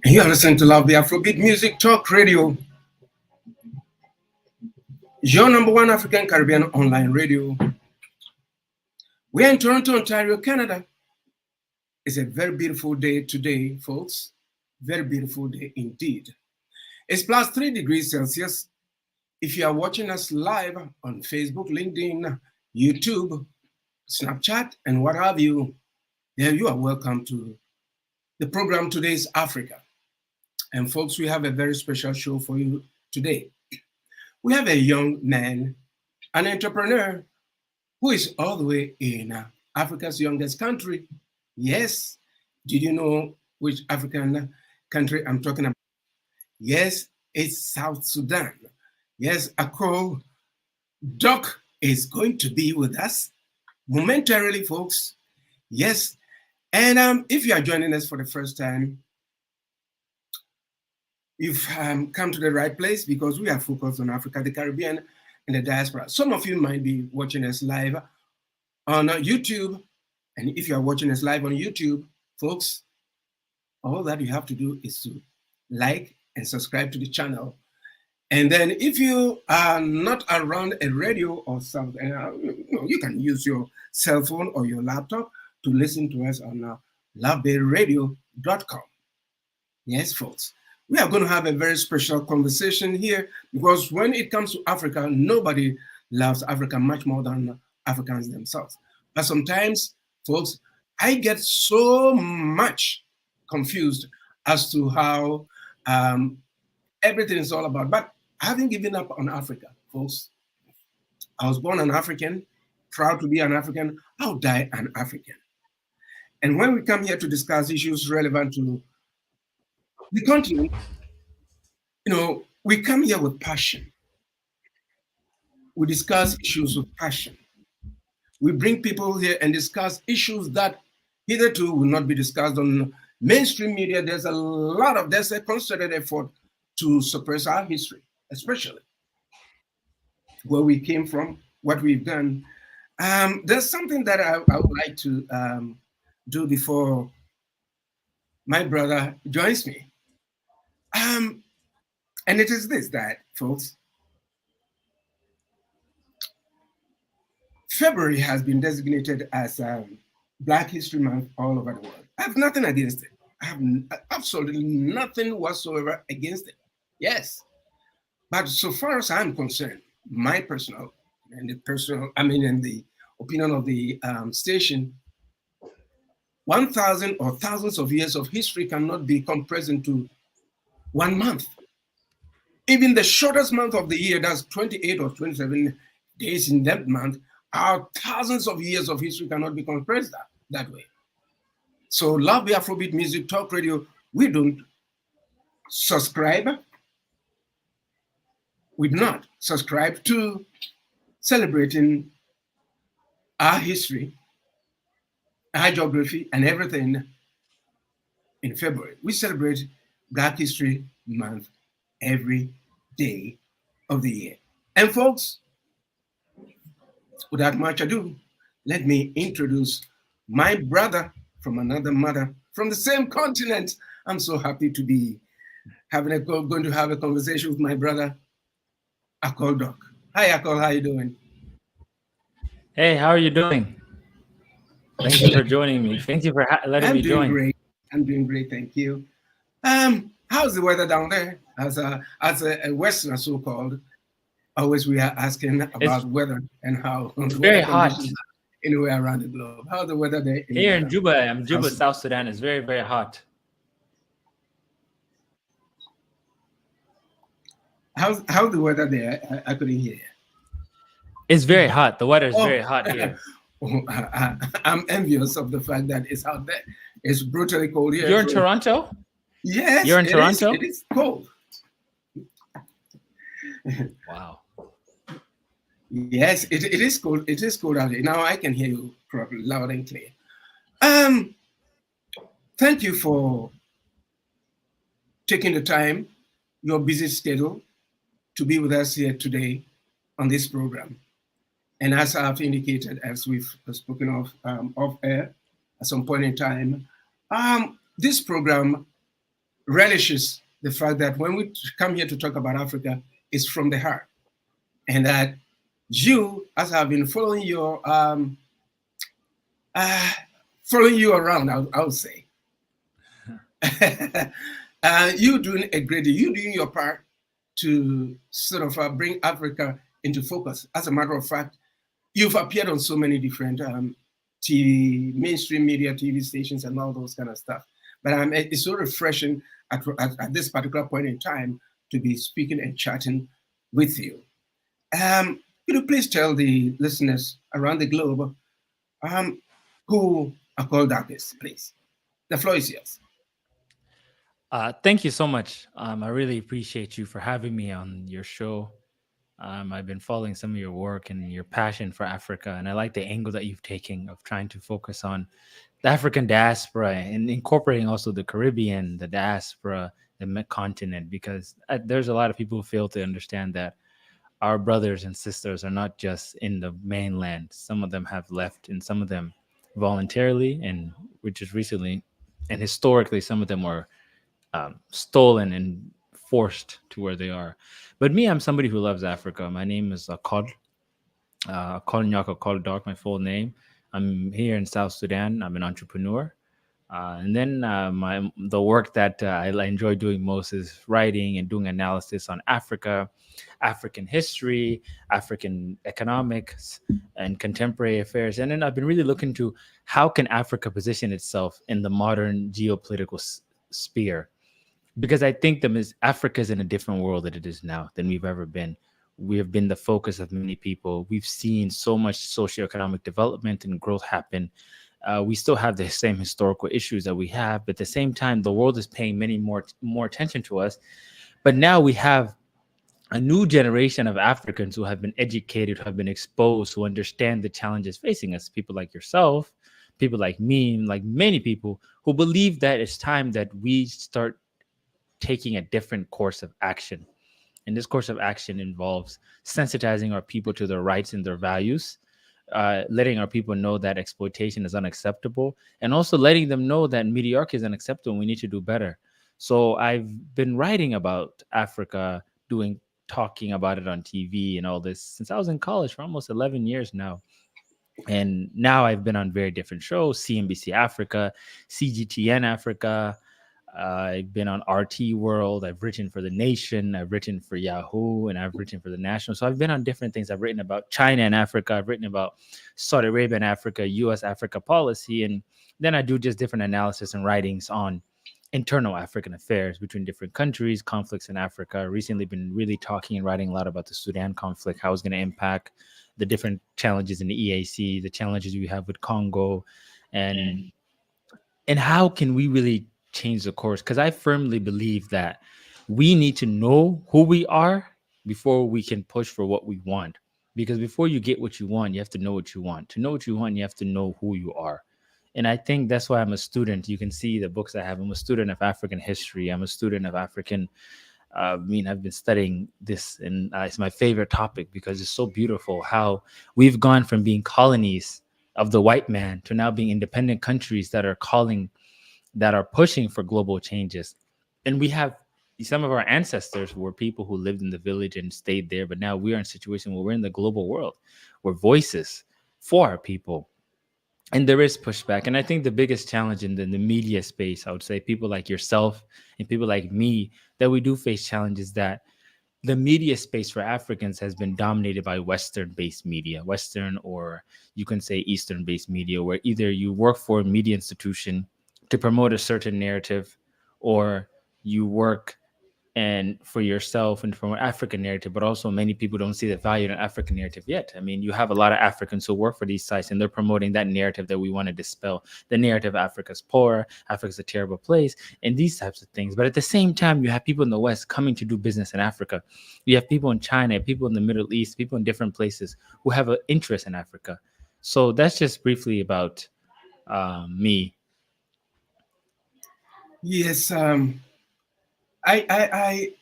You are listening to Love the Afrobeat Music Talk Radio, your number one African Caribbean online radio. We are in Toronto, Ontario, Canada. It's a very beautiful day today, folks. Very beautiful day indeed. It's plus 3 degrees Celsius. If you are watching us live on Facebook, LinkedIn, YouTube, Snapchat, and what have you, then you are welcome to the program. Today is Africa. And folks, we have a very special show for you today. We have a young man, an entrepreneur, who is all the way in Africa's youngest country. Yes, did you know which African country I'm talking about? Yes, it's South Sudan. Yes, Akol Doc is going to be with us momentarily, folks. Yes, and if you are joining us for the first time, you've come to the right place because we are focused on Africa, the Caribbean, and the diaspora. Some of you might be watching us live on YouTube. And if you are watching us live on YouTube, folks, all that you have to do is to like and subscribe to the channel. And then if you are not around a radio or something, you can use your cell phone or your laptop to listen to us on lovebayradio.com. Yes, folks. We are going to have a very special conversation here because when it comes to Africa, nobody loves Africa much more than Africans themselves. But sometimes, folks, I get so much confused as to how everything is all about. But I haven't given up on Africa, folks. I was born an African, proud to be an African. I'll die an African. And when we come here to discuss issues relevant to the continent, we come here with passion. We discuss issues with passion. We bring people here and discuss issues that hitherto will not be discussed on mainstream media. There's a concerted effort to suppress our history, especially where we came from, what we've done. There's something that I would like to do before my brother joins me. And it is this, that, folks, February has been designated as Black History Month all over the world. I have nothing against it. I have absolutely nothing whatsoever against it. Yes. But so far as I'm concerned, my personal, and the opinion of the station, 1,000 or thousands of years of history cannot be compressed into 1 month. Even the shortest month of the year, that's 28 or 27 days in that month, our thousands of years of history cannot be compressed that way. So Love the Afrobeat Music Talk Radio, we don't subscribe. We do not subscribe to celebrating our history, our geography, and everything in February. We celebrate Black History Month every day of the year. And folks, without much ado, let me introduce my brother from another mother, from the same continent. I'm so happy to be going to have a conversation with my brother, Akol Doc. Hi, Akol, how you doing? Hey, how are you doing? Thank you for joining me. Thank you for letting me join. Great. I'm doing great, thank you. How's the weather down there? As a Westerner, so-called, always we are asking about weather and how it's very hot anywhere around the globe. How's the weather there? Here in Juba, South Sudan. It's very, very hot. How's the weather there? I couldn't hear you. It's very hot. The weather is very hot here. I'm envious of the fact that it's out there. It's brutally cold here. You're in Toronto? Yes. You're in Toronto? It is cold. Wow. Yes, it is cold. It is cold out here. Now I can hear you properly, loud and clear. Thank you for taking the time, your busy schedule, to be with us here today on this program. And as I've indicated, as we've spoken of off air at some point in time, this program relishes the fact that when we come here to talk about Africa, it's from the heart. And that you, as I've been following you around, I would say, you doing a great deal. You doing your part to sort of bring Africa into focus. As a matter of fact, you've appeared on so many different TV, mainstream media, TV stations, and all those kind of stuff. But it's so refreshing at this particular point in time to be speaking and chatting with you. Could you please tell the listeners around the globe who are called artists, please? The floor is yours. Thank you so much. I really appreciate you for having me on your show. I've been following some of your work and your passion for Africa, and I like the angle that you've taken of trying to focus on the African diaspora and incorporating also the Caribbean, the diaspora, the continent, because there's a lot of people who fail to understand that our brothers and sisters are not just in the mainland. Some of them have left, and some of them voluntarily, and which is recently, and historically, some of them were stolen and forced to where they are. But me, I'm somebody who loves Africa. My name is Kol Nyako Kol Dark, my full name. I'm here in South Sudan. I'm an entrepreneur. And then the work that I enjoy doing most is writing and doing analysis on Africa, African history, African economics, and contemporary affairs. And then I've been really looking to how can Africa position itself in the modern geopolitical sphere, because I think Africa is in a different world than it is now than we've ever been. We have been the focus of many people. We've seen so much socioeconomic development and growth happen. We still have the same historical issues that we have, but at the same time, the world is paying many more attention to us. But now we have a new generation of Africans who have been educated, who have been exposed, who understand the challenges facing us. People like yourself, people like me, like many people who believe that it's time that we start taking a different course of action. And this course of action involves sensitizing our people to their rights and their values, letting our people know that exploitation is unacceptable, and also letting them know that mediocrity is unacceptable and we need to do better. So I've been writing about Africa, talking about it on TV and all this since I was in college for almost 11 years now. And now I've been on very different shows, CNBC Africa, CGTN Africa. I've been on RT World. I've written for The Nation. I've written for Yahoo, and I've written for The National. So I've been on different things. I've written about China and Africa. I've written about Saudi Arabia and Africa, U.S. Africa policy. And then I do just different analysis and writings on internal African affairs between different countries, conflicts in Africa. Recently been really talking and writing a lot about the Sudan conflict, how it's going to impact the different challenges in the EAC, the challenges we have with Congo, and how can we really change the course? Because I firmly believe that we need to know who we are before we can push for what we want. Because before you get what you want, you have to know what you want. To know what you want, you have to know who you are. And I think that's why I'm a student. You can see the books I have. I'm a student of African history. I'm a student of African. I've been studying this, and it's my favorite topic because it's so beautiful how we've gone from being colonies of the white man to now being independent countries that are pushing for global changes. And we have some of our ancestors were people who lived in the village and stayed there, but now we are in a situation where we're in the global world. We're voices for our people. And there is pushback. And I think the biggest challenge in the media space, I would say people like yourself and people like me, that we do face challenges that the media space for Africans has been dominated by Western-based media, Western, or you can say Eastern-based media, where either you work for a media institution to promote a certain narrative, or you work and for yourself and from an African narrative, but also many people don't see the value in an African narrative yet. I mean, you have a lot of Africans who work for these sites and they're promoting that narrative that we want to dispel, the narrative Africa's poor, Africa's a terrible place, and these types of things. But at the same time, you have people in the West coming to do business in Africa. You have people in China, people in the Middle East, people in different places who have an interest in Africa. So that's just briefly about me. Yes, I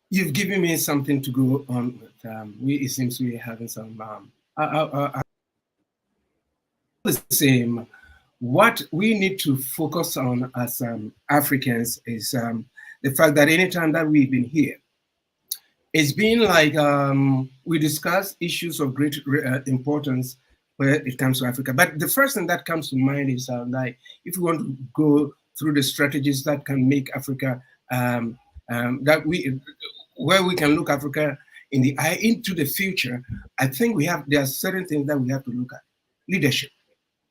you've given me something to go on with. It seems we're having some the same. what we need to focus on as Africans is the fact that anytime that we've been here, it's been like we discuss issues of great importance where it comes to Africa. But the first thing that comes to mind is like if we want to go through the strategies that can make Africa that we where we can look Africa in the eye into the future. I think there are certain things that we have to look at. Leadership.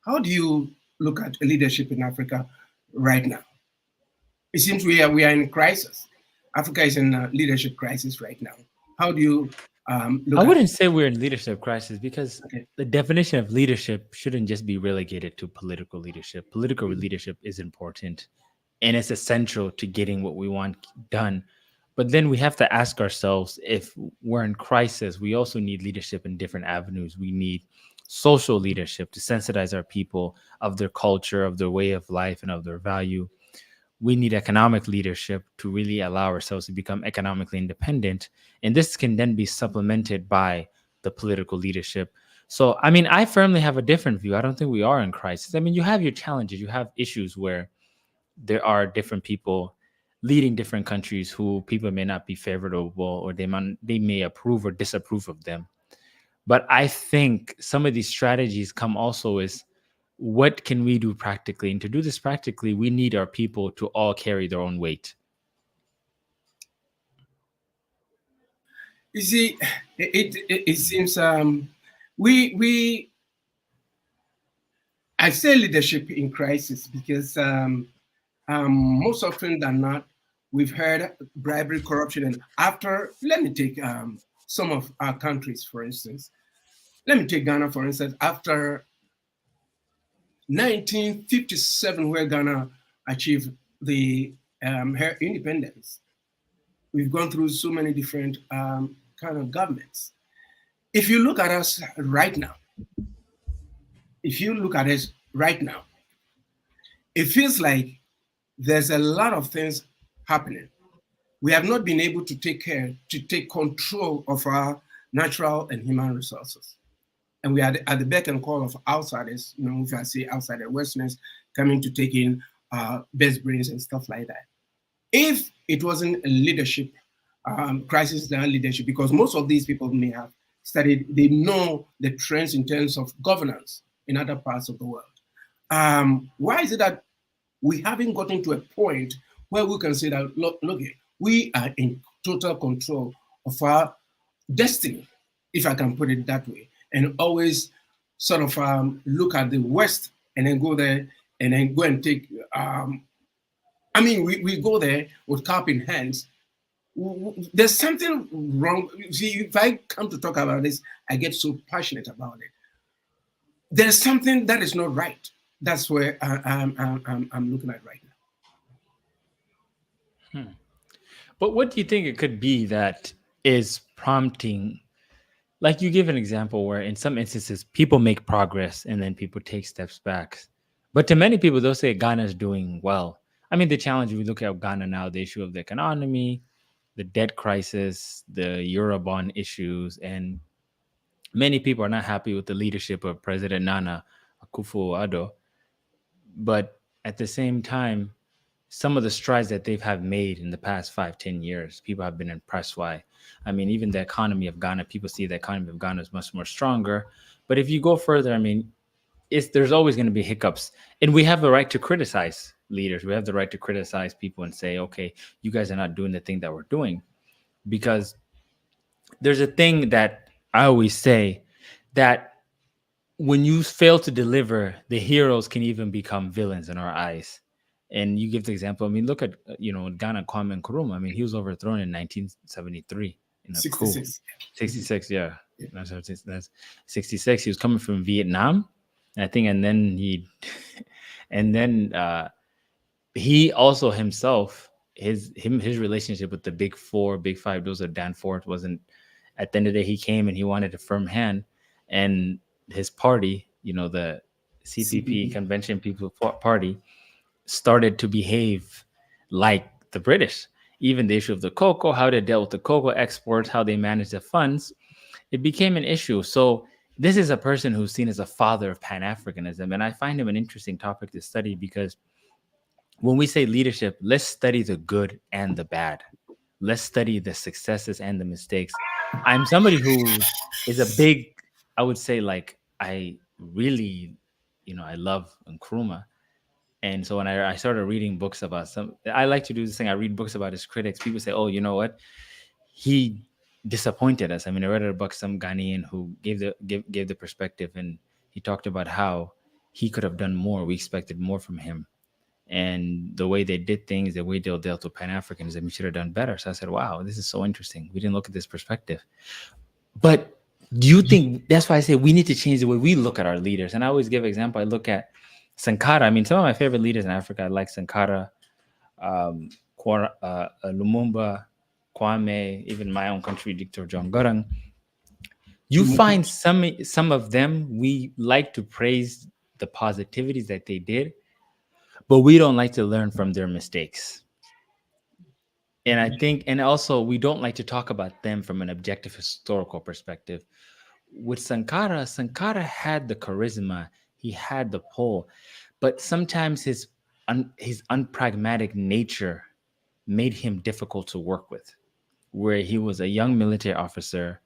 How do you look at leadership in Africa right now? It seems we are in crisis. Africa is in a leadership crisis right now. How do you I look at it? wouldn't say we're in leadership crisis because Okay. the definition of leadership shouldn't just be relegated to political leadership. Political leadership is important and it's essential to getting what we want done. But then we have to ask ourselves, if we're in crisis, we also need leadership in different avenues. We need social leadership to sensitize our people of their culture, of their way of life, and of their value. We need economic leadership to really allow ourselves to become economically independent. And this can then be supplemented by the political leadership. So, I mean, I firmly have a different view. I don't think we are in crisis. I mean, you have your challenges, you have issues where there are different people leading different countries who people may not be favorable or they may approve or disapprove of them. But I think some of these strategies come also as what can we do practically? And to do this practically, we need our people to all carry their own weight. You see, it seems we I say leadership in crisis because most often than not, we've heard bribery, corruption, and after, let me take some of our countries, for instance. Let me take Ghana, for instance. After 1957, where Ghana achieved her independence, we've gone through so many different kind of governments. If you look at us right now, if you look at us right now, it feels like there's a lot of things happening. We have not been able to take control of our natural and human resources. And we are at the beck and call of outsiders, if I say outsider Westerners coming to take in best brains and stuff like that. If it wasn't a leadership crisis around leadership, because most of these people may have studied, they know the trends in terms of governance in other parts of the world. Why is it that we haven't gotten to a point where we can say that, look, we are in total control of our destiny, if I can put it that way, and always sort of look at the West and then go there and then go and take. We go there with cup in hands. There's something wrong. See, if I come to talk about this, I get so passionate about it. There's something that is not right. That's where I'm looking at right now. But what do you think it could be that is prompting? Like you give an example where in some instances people make progress and then people take steps back. But to many people, they'll say Ghana is doing well. I mean, the challenge, we look at Ghana now, the issue of the economy, the debt crisis, the Eurobond issues, and many people are not happy with the leadership of President Nana Akufo-Addo. But at the same time, some of the strides that they've have made in the past 5, 10 years, people have been impressed by. I mean, even the economy of Ghana, people see the economy of Ghana is much more stronger. But if you go further, I mean, there's always going to be hiccups. And we have the right to criticize leaders. We have the right to criticize people and say, okay, you guys are not doing the thing that we're doing. Because there's a thing that I always say, that when you fail to deliver, the heroes can even become villains in our eyes. And you give the example. I mean, look at Ghana Kwame Nkrumah. I mean, he was overthrown in 1973 in a coup. 66. 66, yeah. That's 66. He was coming from Vietnam, I think, and then and then he also himself, his relationship with the big four, big five, those are Danforth, wasn't. At the end of the day, he came and he wanted a firm hand, and his party, the CPP, Convention People Party, started to behave like the British. Even the issue of the cocoa, how they dealt with the cocoa exports, how they managed the funds, it became an issue. So this is a person who's seen as a father of Pan-Africanism, and I find him an interesting topic to study because when we say leadership, let's study the good and the bad. Let's study the successes and the mistakes. I'm somebody who is a big, I would say, like, I really, I love Nkrumah. And so when I started reading books about some, I like to do this thing. I read books about his critics. People say, oh, you know what? He disappointed us. I mean, I read a book, some Ghanaian who gave the perspective, and he talked about how he could have done more. We expected more from him, and the way they did things, the way they dealt with Pan Africanism, we should have done better. So I said, wow, this is so interesting. We didn't look at this perspective. But do you think that's why I say we need to change the way we look at our leaders? And I always give an example. I look at Sankara. I mean, some of my favorite leaders in Africa, like Sankara, Lumumba, Kwame, even my own country, Dr. John Garang. You find some of them we like to praise the positivities that they did, but we don't like to learn from their mistakes. And I think, and also we don't like to talk about them from an objective historical perspective. With Sankara, Sankara had the charisma, he had the pull, but sometimes his unpragmatic nature made him difficult to work with. Where he was a young military officer,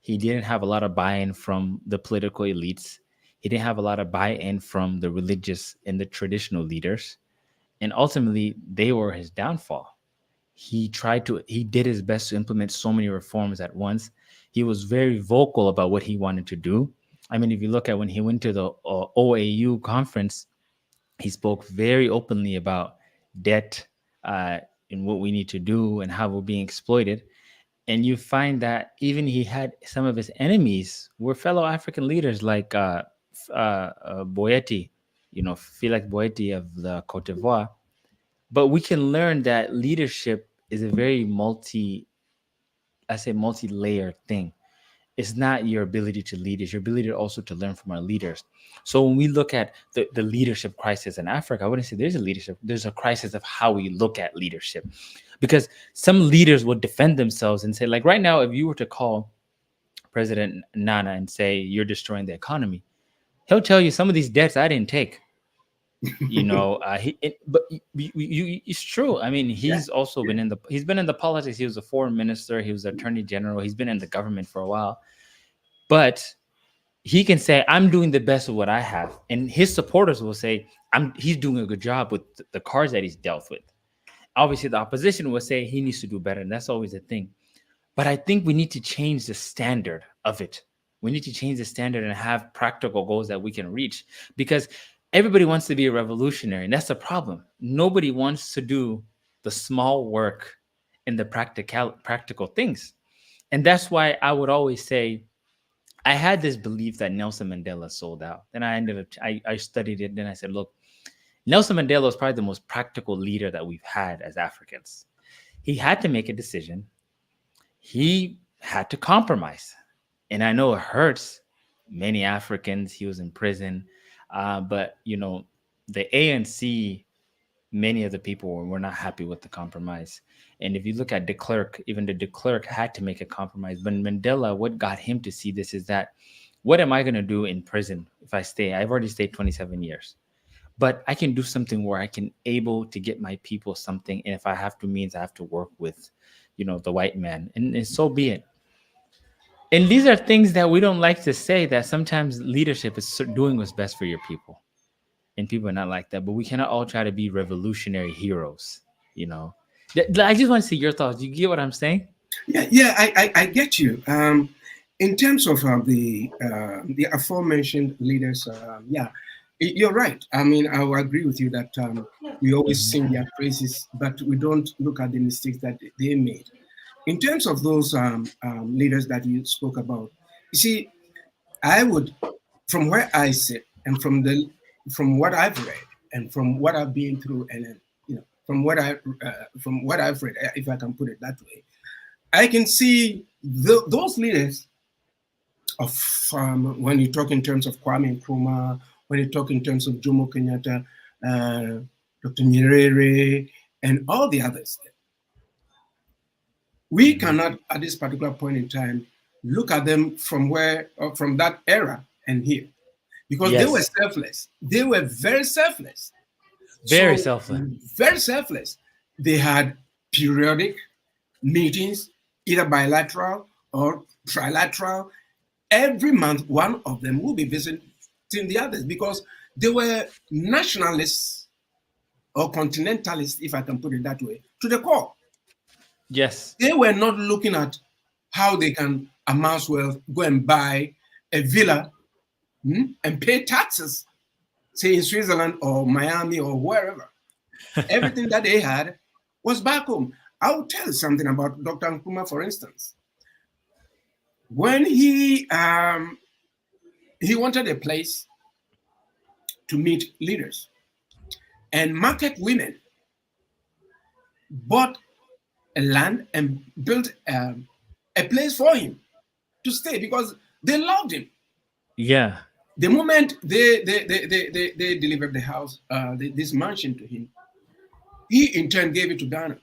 he didn't have a lot of buy-in from the political elites. He didn't have a lot of buy-in from the religious and the traditional leaders, and ultimately they were his downfall. He did his best to implement so many reforms at once. He was very vocal about what he wanted to do. I mean, if you look at when he went to the OAU conference, he spoke very openly about debt, and what we need to do and how we're being exploited. And you find that even he had some of his enemies were fellow African leaders like Boyeti, Felix Boyeti of the Cote d'Ivoire. But we can learn that leadership is a very multi-layered thing. It's not your ability to lead, it's your ability also to learn from our leaders. So when we look at the leadership crisis in Africa, I wouldn't say there's a crisis of how we look at leadership. Because some leaders will defend themselves and say, like right now, if you were to call President Nana and say, you're destroying the economy, he'll tell you some of these debts I didn't take. It's true. I mean, he's also been he's been in the politics. He was a foreign minister. He was attorney general. He's been in the government for a while, but he can say, I'm doing the best of what I have. And his supporters will say, he's doing a good job with the cards that he's dealt with. Obviously the opposition will say he needs to do better. And that's always the thing. But I think we need to change the standard of it. We need to change the standard and have practical goals that we can reach, because everybody wants to be a revolutionary. And that's the problem. Nobody wants to do the small work and the practical things. And that's why I would always say, I had this belief that Nelson Mandela sold out. Then I studied it. Then I said, look, Nelson Mandela was probably the most practical leader that we've had as Africans. He had to make a decision. He had to compromise. And I know it hurts many Africans. He was in prison. But, the ANC, many of the people were not happy with the compromise. And if you look at de Klerk, even the de Klerk had to make a compromise. But Mandela, what got him to see this is that, what am I going to do in prison if I stay? I've already stayed 27 years. But I can do something where I can able to get my people something. And if I have to means I have to work with, the white man. And so be it. And these are things that we don't like to say, that sometimes leadership is doing what's best for your people. And people are not like that. But we cannot all try to be revolutionary heroes, I just want to see your thoughts. Do you get what I'm saying? Yeah, I get you. In terms of the aforementioned leaders, yeah, you're right. I mean, I will agree with you that we always sing their praises, but we don't look at the mistakes that they made. In terms of those leaders that you spoke about, you see, I would, from where I sit, and from what I've read, and from what I've been through, and from what I've read, if I can put it that way, I can see those leaders of when you talk in terms of Kwame Nkrumah, when you talk in terms of Jomo Kenyatta, Dr. Nyerere, and all the others. We cannot, at this particular point in time, look at them from from that era and here, because they were Yes, selfless. They were very selfless. very So selfless. very selfless. They had periodic meetings, either bilateral or trilateral. Every month, one of them will be visiting the others because they were nationalists or continentalists, if I can put it that way, to the core. Yes. They were not looking at how they can amass wealth, go and buy a villa, and pay taxes, say in Switzerland or Miami or wherever. Everything that they had was back home. I will tell you something about Dr. Nkrumah, for instance. When he wanted a place to meet leaders, and market women bought a land and built a place for him to stay because they loved him. Yeah. The moment they delivered the house, this mansion to him, he in turn gave it to Ghana.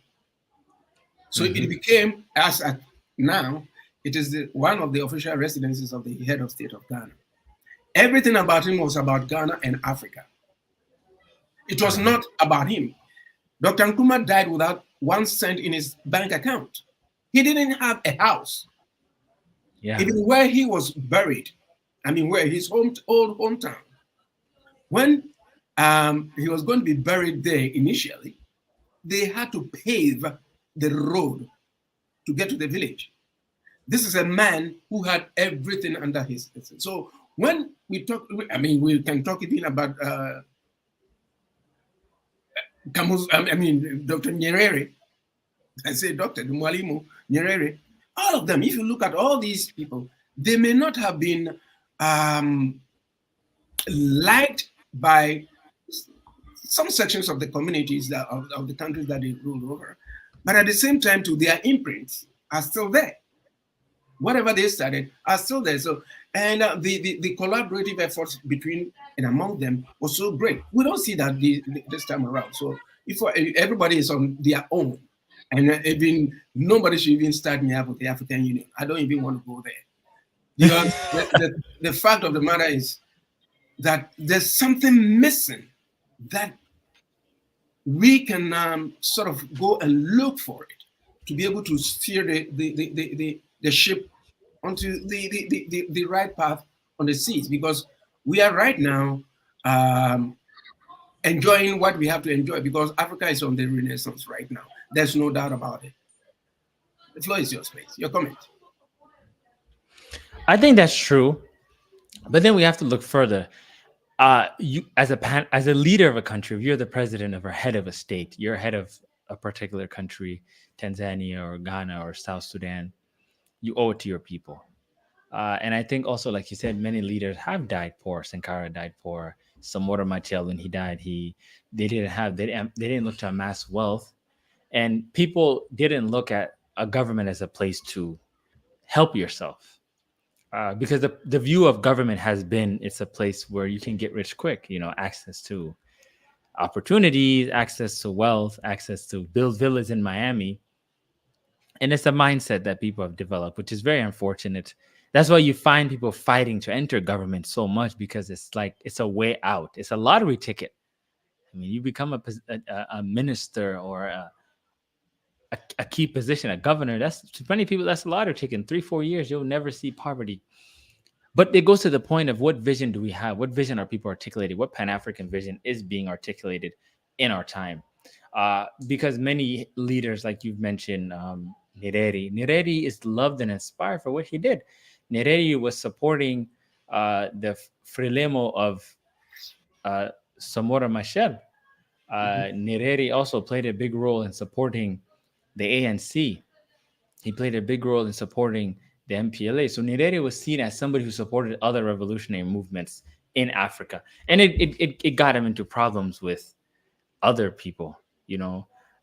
So it Hmm. became, as at now, it is one of the official residences of the head of state of Ghana. Everything about him was about Ghana and Africa. It was Hmm. not about him. Dr. Nkrumah died without 1 cent in his bank account. He didn't have a house. Yeah. Even where he was buried, I mean, where his old hometown, when he was going to be buried there initially, they had to pave the road to get to the village. This is a man who had everything under his. So when we talk, I mean, we can talk even about I mean, Dr. Nyerere. I say Dr. Mwalimu Nyerere. All of them, if you look at all these people, they may not have been um, liked by some sections of the communities of the countries that they ruled over. But at the same time, too, their imprints are still there. Whatever they started are still there. So, and the collaborative efforts between and among them was so great. We don't see that this time around. So, if everybody is on their own, and even nobody should even start me up with the African Union. I don't even want to go there because the fact of the matter is that there's something missing that we can sort of go and look for it to be able to steer the ship onto the right path on the seas, because we are right now um, enjoying what we have to enjoy because Africa is on the renaissance right now. There's no doubt about it. The floor is yours, please. Your comment. I think that's true. But then we have to look further. You as a leader of a country, if you're the president of or head of a state, you're head of a particular country, Tanzania or Ghana or South Sudan, you owe it to your people. And I think also, like you said, many leaders have died poor. Sankara died poor. Samora Machel, when he died, they didn't look to amass wealth, and people didn't look at a government as a place to help yourself. Because the view of government has been it's a place where you can get rich quick, access to opportunities, access to wealth, access to build villas in Miami. And it's a mindset that people have developed, which is very unfortunate. That's why you find people fighting to enter government so much, because it's like it's a way out. It's a lottery ticket. I mean, you become a minister or a key position, a governor. That's to many people. That's a lottery ticket. In 3-4 years, you'll never see poverty. But it goes to the point of what vision do we have? What vision are people articulating? What Pan African vision is being articulated in our time? Because many leaders, like you've mentioned, Nyerere is loved and inspired for what he did. Nyerere was supporting the Frelimo of uh, Samora Machel. Mhm. Nyerere also played a big role in supporting the ANC. He played a big role in supporting the MPLA. So Nyerere was seen as somebody who supported other revolutionary movements in Africa, and it got him into problems with other people,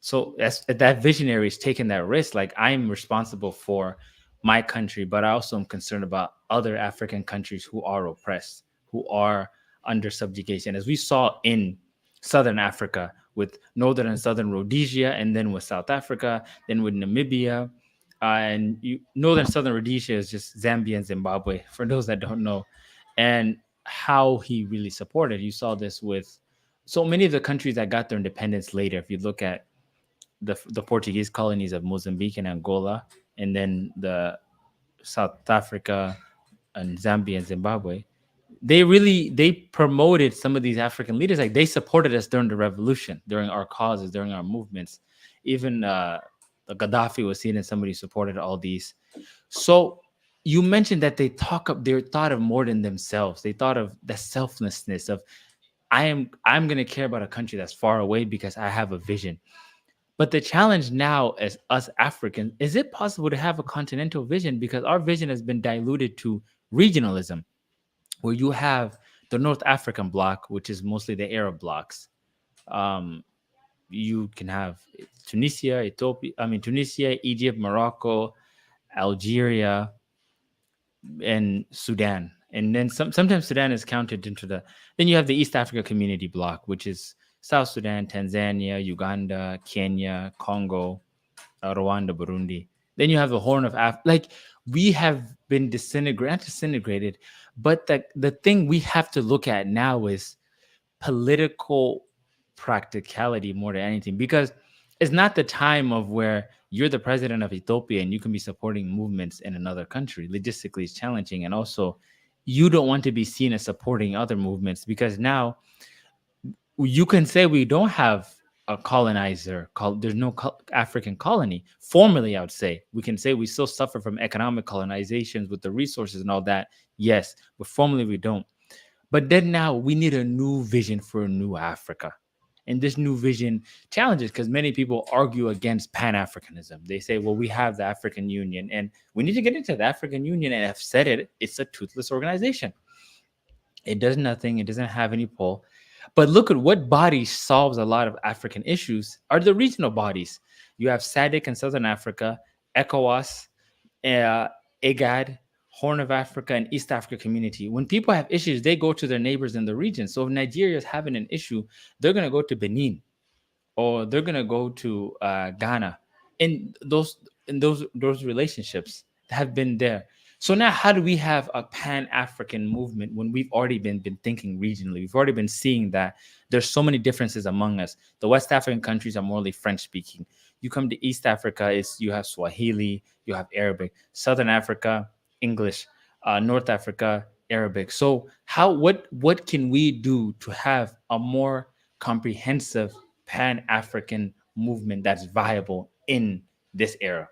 So as that visionary is taking that risk, like I'm responsible for my country, but I also am concerned about other African countries who are oppressed, who are under subjugation, as we saw in Southern Africa with Northern and Southern Rhodesia, and then with South Africa, then with Namibia. and northern southern Rhodesia is just Zambia and Zimbabwe for those that don't know, and how he really supported. You saw this with so many of the countries that got their independence later. If you look at the Portuguese colonies of Mozambique and Angola, and then the South Africa and Zambia and Zimbabwe, they promoted some of these African leaders. Like they supported us during the revolution, during our causes, during our movements. Even the Gaddafi was seen as somebody who supported all these. So you mentioned that they thought of more than themselves. They thought of the selflessness of I'm gonna care about a country that's far away because I have a vision. But the challenge now as us Africans, is it possible to have a continental vision? Because our vision has been diluted to regionalism, where you have the North African bloc, which is mostly the Arab blocs. Um, you can have Tunisia, Tunisia, Egypt, Morocco, Algeria, and Sudan. And then sometimes Sudan is counted into the. Then you have the East Africa Community Bloc, which is South Sudan, Tanzania, Uganda, Kenya, Congo, Rwanda, Burundi. Then you have the Horn of Africa. Like we have been disintegrated, but the thing we have to look at now is political practicality more than anything, because it's not the time of where you're the president of Ethiopia and you can be supporting movements in another country. Logistically, it's challenging, and also you don't want to be seen as supporting other movements because now you can say we don't have a colonizer called there's no African colony formally. I would say we still suffer from economic colonizations with the resources and all that, yes, but formally we don't. But then now we need a new vision for a new Africa. And this new vision challenges because many people argue against Pan-Africanism. They say, well, we have the African Union and we need to get into the African Union. And I've said it, it's a toothless organization. It does nothing. It doesn't have any pull. But look at what body solves a lot of African issues are the regional bodies. You have SADC in Southern Africa, ECOWAS, uh, IGAD, Horn of Africa, and East Africa Community. When people have issues, they go to their neighbors in the region. So if Nigeria is having an issue, they're going to go to Benin or they're going to go to Ghana. And those relationships have been there. So now, how do we have a Pan-African movement when we've already been thinking regionally? We've already been seeing that there's so many differences among us. The West African countries are morely French-speaking. You come to East Africa, you have Swahili, you have Arabic. Southern Africa, English. North Africa, Arabic. So what can we do to have a more comprehensive Pan-African movement that's viable in this era?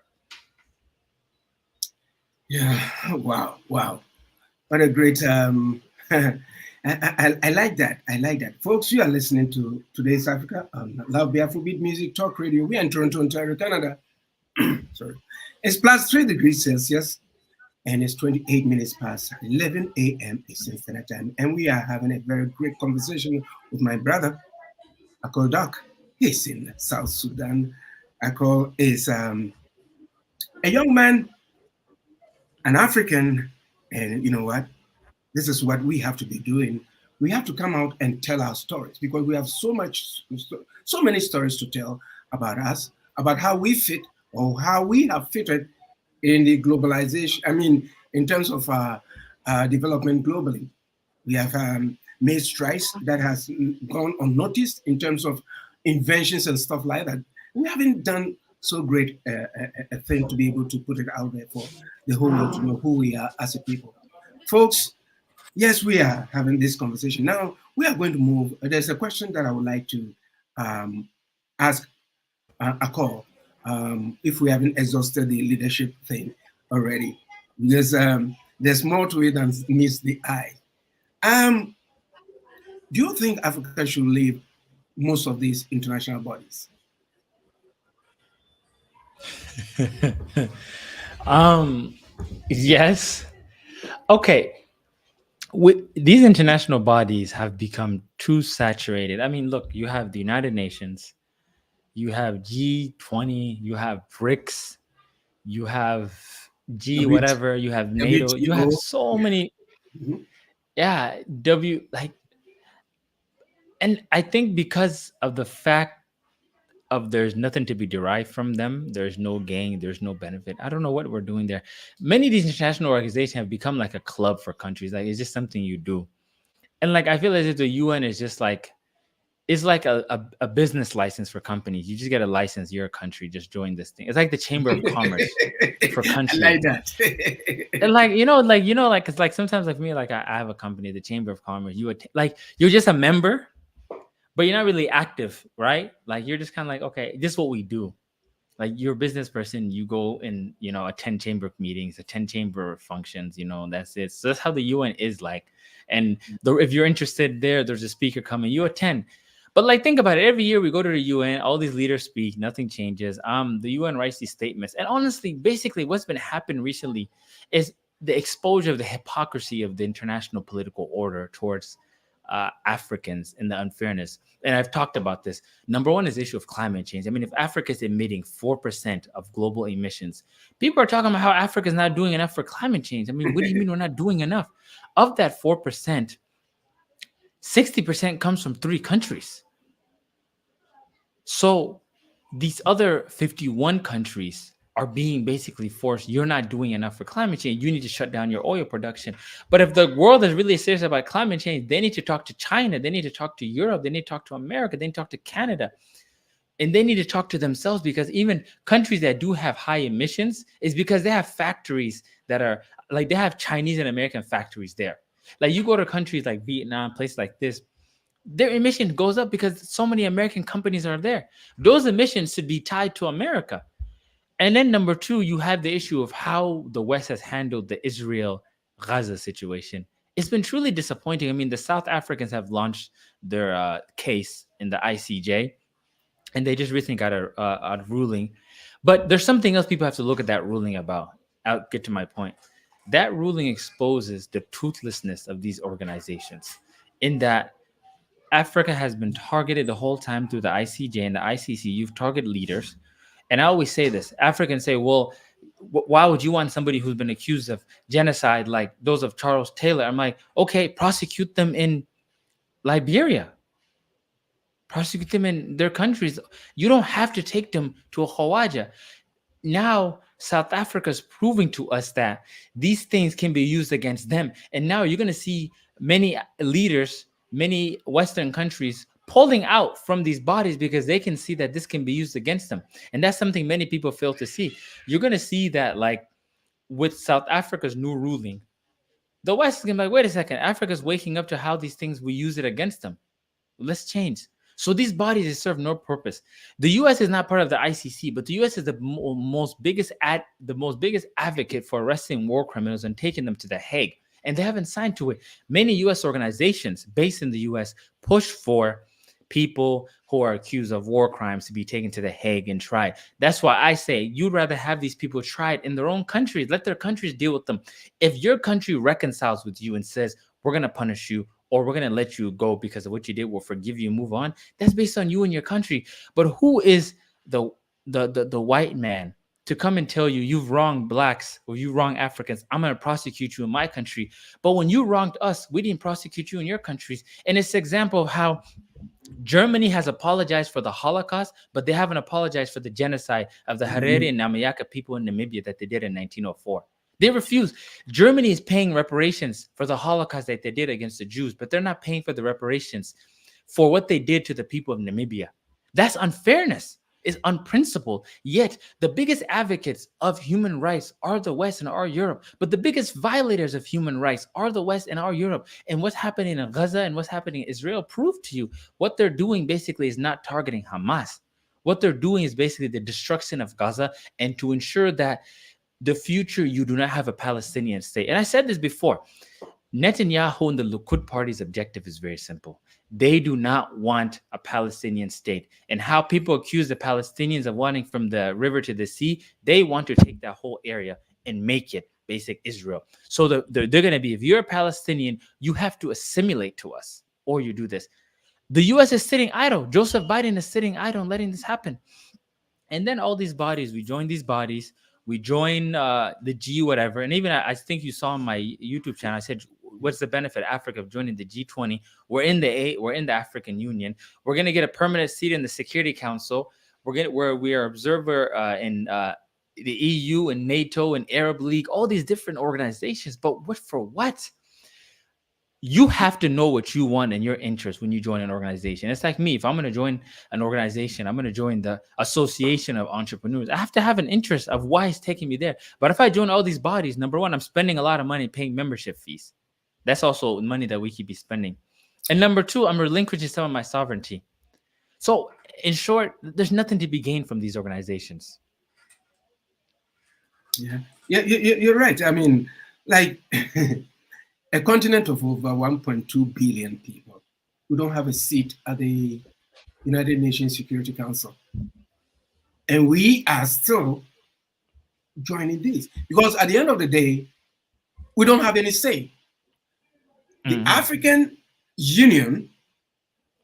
Yeah. Wow. Wow. What a great. I like that. I like that. Folks, you are listening to Today's Africa on Love the Afrobeat Music Talk Radio. We are in Toronto, Ontario, Canada. Sorry. It's plus 3 degrees Celsius and it's 28 minutes past 11 a.m. Eastern Standard Time. And we are having a very great conversation with my brother, Akol Doc. He's in South Sudan. Akol is a young man, an African, and you know what? This is what we have to be doing. We have to come out and tell our stories because we have so many stories to tell about us, about how we fit or how we have fitted in the globalization. I mean, in terms of development globally, we have made strides that has gone unnoticed in terms of inventions and stuff like that. We haven't done so great a thing to be able to put it out there for the whole world to know who we are as a people. Folks, yes, we are having this conversation. Now, we are going to move. There's a question that I would like to ask Akol, if we haven't exhausted the leadership thing already. There's more to it than meets the eye. Do you think Africa should leave most of these international bodies? um yes. Okay. These international bodies have become too saturated. I mean, look, you have the United Nations, you have G20, you have BRICS, you have G whatever, you have NATO, you have WTO. so Yeah. many. Mhm. Yeah, and I think because of the fact of there's nothing to be derived from them. There's no gain. There's no benefit. I don't know what we're doing there. Many of these international organizations have become like a club for countries. Like it's just something you do. And like I feel as if the UN is just like it's like a business license for companies. You just get a license. You're a country. Just join this thing. It's like the Chamber of Commerce for I countries. like that. And like it's like sometimes like me, like I have a company, the Chamber of Commerce. Like you're just a member, but you're not really active, right? Like you're just kind of like, okay, this is what we do. Like you're a business person, you go and attend chamber meetings, attend chamber functions, that's it. So that's how the UN is like. And if you're interested there's a speaker coming, you attend. But like think about it, every year we go to the UN, all these leaders speak, nothing changes. The UN writes these statements. And honestly, basically what's been happening recently is the exposure of the hypocrisy of the international political order towards Africans and the unfairness. And I've talked about this. Number one is the issue of climate change. I mean, if Africa is emitting 4% of global emissions, people are talking about how Africa is not doing enough for climate change. I mean, what do you mean we're not doing enough? Of that 4%, 60% comes from 3 countries. So these other 51 countries are being basically forced, you're not doing enough for climate change. You need to shut down your oil production. But if the world is really serious about climate change, they need to talk to China. They need to talk to Europe. They need to talk to America. They need to talk to Canada. And they need to talk to themselves, because even countries that do have high emissions is because they have factories that are like, they have Chinese and American factories there. Like you go to countries like Vietnam, places like this, their emission goes up because so many American companies are there. Those emissions should be tied to America. And then number 2, you have the issue of how the West has handled the Israel-Gaza situation. It's been truly disappointing. I mean, the South Africans have launched their case in the ICJ, and they just recently got a ruling. But there's something else people have to look at that ruling about. I'll get to my point. That ruling exposes the toothlessness of these organizations, in that Africa has been targeted the whole time through the ICJ and the ICC. You've targeted leaders. And I always say this, Africans say, well, why would you want somebody who's been accused of genocide like those of Charles Taylor? I'm like, okay, prosecute them in Liberia. Prosecute them in their countries. You don't have to take them to a Khawaja. Now, South Africa is proving to us that these things can be used against them. And now you're going to see many leaders, many Western countries pulling out from these bodies because they can see that this can be used against them. And that's something many people fail to see. You're going to see that, like with South Africa's new ruling, the West is going to be like, wait a second, Africa's waking up to how these things, we use it against them. Let's change. So these bodies serve no purpose. The U.S. is not part of the ICC, but the U.S. is the most biggest advocate for arresting war criminals and taking them to The Hague. And they haven't signed to it. Many U.S. organizations based in the U.S. push for people who are accused of war crimes to be taken to The Hague and tried. That's why I say you'd rather have these people tried in their own countries. Let their countries deal with them. If your country reconciles with you and says, we're going to punish you, or we're going to let you go because of what you did, we'll forgive you, move on, that's based on you and your country. But who is the white man to come and tell you you've wronged blacks or you wronged Africans? I'm going to prosecute you in my country. But when you wronged us, we didn't prosecute you in your countries. And it's an example of how Germany has apologized for the Holocaust, but they haven't apologized for the genocide of the Hariri and Namayaka people in Namibia that they did in 1904. They refuse. Germany is paying reparations for the Holocaust that they did against the Jews, but they're not paying for the reparations for what they did to the people of Namibia. That's unfairness. It's unprincipled. Yet the biggest advocates of human rights are the West and are Europe. But the biggest violators of human rights are the West and are Europe. And what's happening in Gaza and what's happening in Israel prove to you what they're doing basically is not targeting Hamas. What they're doing is basically the destruction of Gaza, and to ensure that the future, you do not have a Palestinian state. And I said this before, Netanyahu and the Likud party's objective is very simple. They do not want a Palestinian state. And how people accuse the Palestinians of wanting from the river to the sea, they want to take that whole area and make it basic Israel. So they're going to be, if you're a Palestinian, you have to assimilate to us, or you do this. The U.S. is sitting idle. Joseph Biden is sitting idle and letting this happen. And then all these bodies, we join these bodies. We join the G whatever. And even I think you saw on my YouTube channel, I said, what's the benefit, Africa, of joining the G20? We're in the African Union. We're going to get a permanent seat in the Security Council. We are observer in the EU and NATO and Arab League, all these different organizations. But what for what? You have to know what you want and your interest when you join an organization. It's like me. If I'm going to join an organization, I'm going to join the Association of Entrepreneurs. I have to have an interest of why it's taking me there. But if I join all these bodies, number one, I'm spending a lot of money paying membership fees. That's also money that we keep be spending. And number two, I'm relinquishing some of my sovereignty. So, in short, there's nothing to be gained from these organizations. Yeah, yeah, you're right. I mean, like a continent of over 1.2 billion people who don't have a seat at the United Nations Security Council, and we are still joining this because at the end of the day, we don't have any say. The African Union,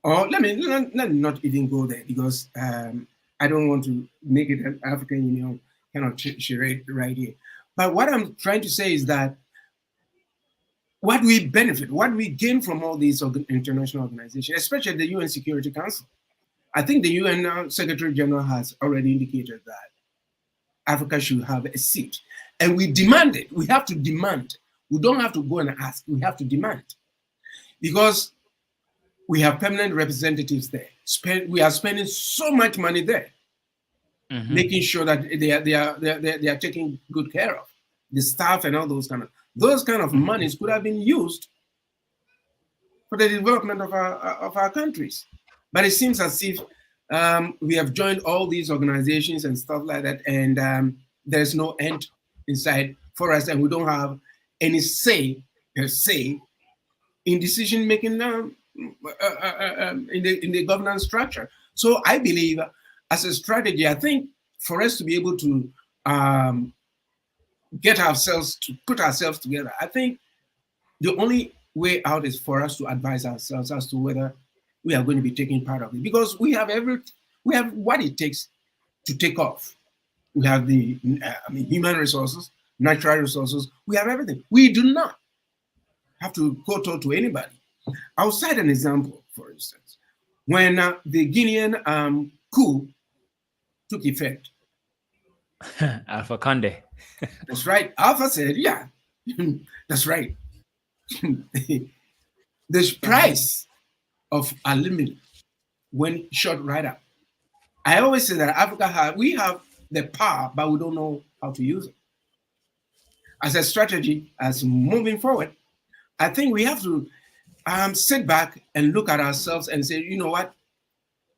or let me not even go there because I don't want to make it an African Union kind of charade right here. But what I'm trying to say is that what we benefit, what we gain from all these international organizations, especially the UN Security Council. I think the UN Secretary General has already indicated that Africa should have a seat. And we demand it. We have to demand. We don't have to go and ask. We have to demand. Because we have permanent representatives there. We are spending so much money there, making sure that they are taken good care of. The staff and all those kind of monies could have been used for the development of our countries. But it seems as if we have joined all these organizations and stuff like that, and there's no end inside for us, and we don't have any say per se in decision making in the governance structure. So I believe, as a strategy, I think for us to be able to put ourselves together, I think the only way out is for us to advise ourselves as to whether we are going to be taking part of it, because we have what it takes to take off. We have the human resources, natural resources. We have everything. We do not have to talk to anybody. I'll cite an example, for instance. When the Guinean coup took effect. Alpha Conde. That's right. Alpha said, yeah, that's right. The price of aluminum went shot right up. I always say that we have the power, but we don't know how to use it. As a strategy, as moving forward, I think we have to sit back and look at ourselves and say, you know what?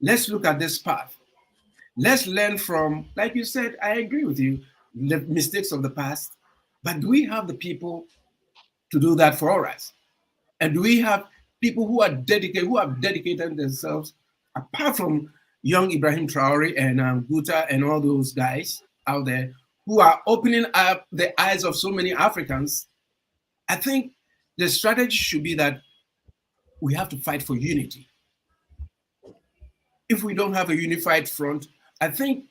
Let's look at this path. Let's learn from, like you said, I agree with you, the mistakes of the past. But do we have the people to do that for us? And do we have people who have dedicated themselves, apart from young Ibrahim Traore and Guta and all those guys out there who are opening up the eyes of so many Africans? I think the strategy should be that we have to fight for unity. If we don't have a unified front, I think